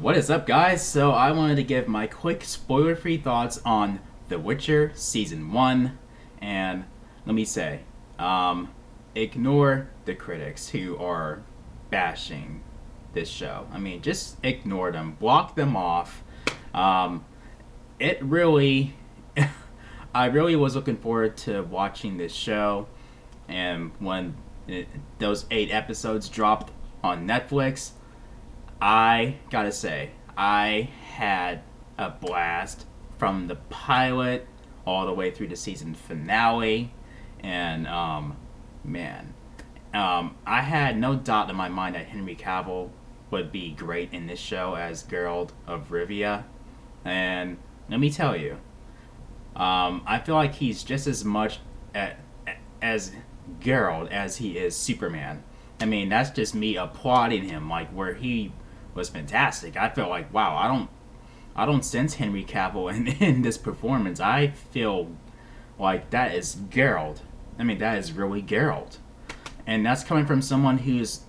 What is up, guys? So, I wanted to give my quick spoiler free thoughts on The Witcher Season 1. And let me say, ignore the critics who are bashing this show. I mean, just ignore them, block them off. Um, it really, I really was looking forward to watching this show. And when those 8 episodes dropped on Netflix, I gotta say, I had a blast from the pilot all the way through the season finale, and man, I had no doubt in my mind that Henry Cavill would be great in this show as Geralt of Rivia, and let me tell you, I feel like he's just as much as Geralt as he is Superman. I mean, that's just me applauding him, like where he was fantastic. I felt like, wow, I don't sense Henry Cavill in this performance. I feel like that is Geralt. I mean, that is really Geralt, and that's coming from someone who's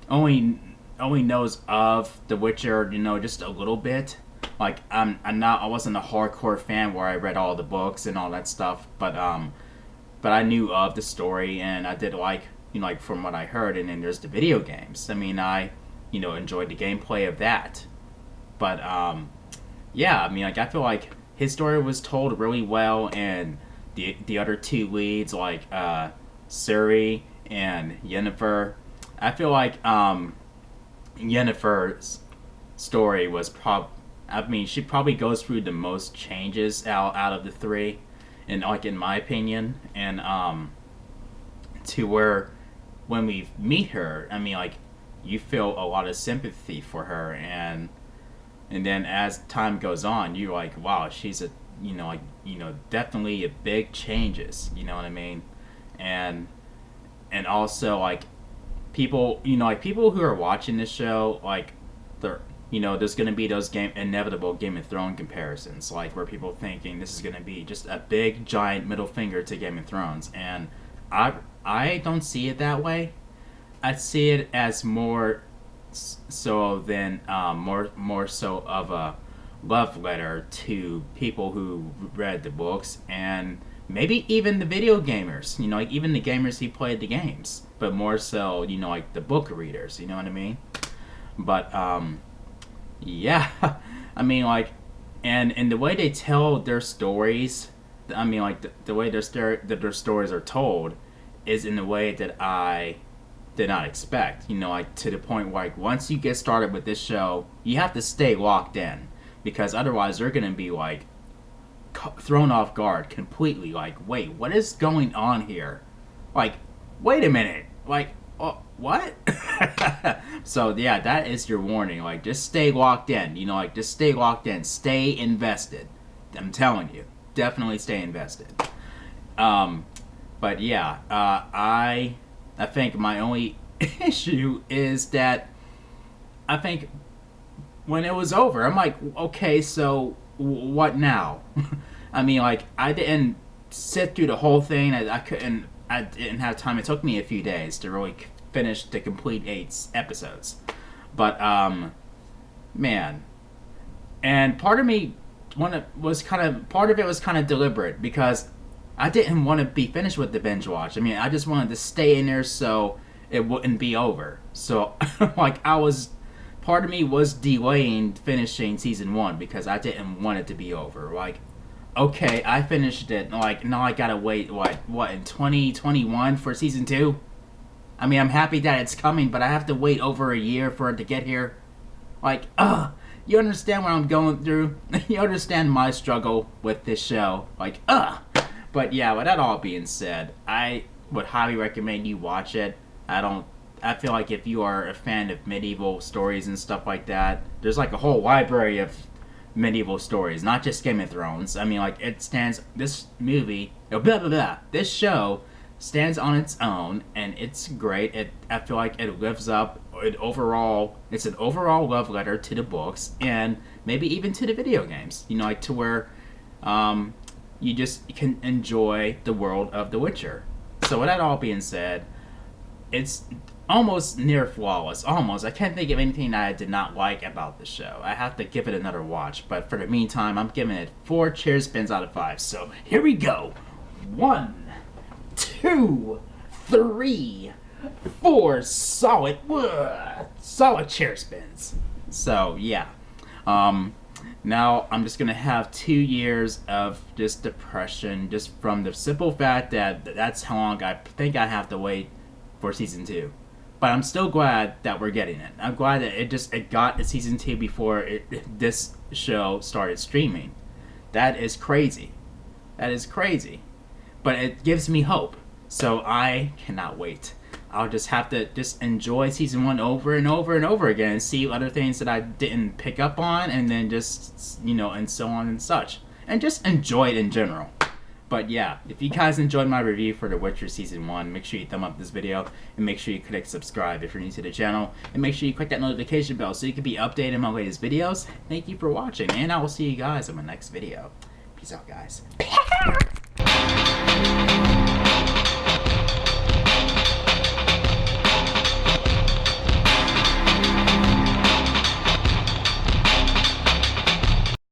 only only knows of The Witcher, just a little bit. Like I wasn't a hardcore fan where I read all the books and all that stuff, but I knew of the story and I did like like from what I heard. And then there's the video games. I mean, I enjoyed the gameplay of that, but yeah, I mean, like I feel like his story was told really well, and the other two leads like Suri and Yennefer, I feel like Yennefer's story was I mean, she probably goes through the most changes out of the three, and like in my opinion, and to where when we meet her, I mean, like you feel a lot of sympathy for her, and then as time goes on, you're like, wow, she's a definitely a big changes. You know what I mean? And also like people, like people who are watching this show, like they're there's gonna be those inevitable Game of Thrones comparisons, like where people thinking this is gonna be just a big giant middle finger to Game of Thrones, and I don't see it that way. I see it as more so than more so of a love letter to people who read the books, and maybe even the video gamers. Like even the gamers who played the games, but more so like the book readers. You know what I mean? But yeah, I mean like, and the way they tell their stories, I mean like the way their stories are told is in the way that I did not expect. Like to the point where like once you get started with this show, you have to stay locked in, because otherwise they're gonna be like thrown off guard completely. Like, wait, what is going on here? Like, wait a minute. Like, oh, what? So yeah, that is your warning. Like, just stay locked in. Like just stay locked in. Stay invested. I'm telling you, definitely stay invested. But yeah, I think my only issue is that I think when it was over, I'm like, okay, so what now? I mean, like I didn't sit through the whole thing. I couldn't. I didn't have time. It took me a few days to really finish the complete 8 episodes. But man, and part of me part of it was kind of deliberate, because I didn't want to be finished with the binge watch. I mean, I just wanted to stay in there so it wouldn't be over. So like part of me was delaying finishing season 1 because I didn't want it to be over. Like, okay, I finished it. Like, now I gotta wait, what, in 2021 for season 2? I mean, I'm happy that it's coming, but I have to wait over a year for it to get here. Like, you understand what I'm going through? You understand my struggle with this show? Like, But yeah, with that all being said, I would highly recommend you watch it. I feel like if you are a fan of medieval stories and stuff like that, there's like a whole library of medieval stories, not just Game of Thrones. I mean, like this movie, blah blah blah, this show stands on its own, and it's great. I feel like it lives up. It's an overall love letter to the books, and maybe even to the video games. Like to where, you just can enjoy the world of The Witcher. So with that all being said, it's almost near flawless. Almost. I can't think of anything that I did not like about the show. I have to give it another watch. But for the meantime, I'm giving it 4 chair spins out of 5. So here we go. 1, 2, 3, 4 solid chair spins. So yeah. Now I'm just gonna have 2 years of just depression, just from the simple fact that that's how long I think I have to wait for season 2. But I'm still glad that we're getting it. I'm glad that it got a season 2 before this show started streaming. That is crazy. That is crazy. But it gives me hope. So I cannot wait. I'll just have to just enjoy season 1 over and over and over again and see other things that I didn't pick up on, and then just, and so on and such. And just enjoy it in general. But yeah, if you guys enjoyed my review for The Witcher Season 1, make sure you thumb up this video, and make sure you click subscribe if you're new to the channel, and make sure you click that notification bell so you can be updated on my latest videos. Thank you for watching, and I will see you guys in my next video. Peace out, guys.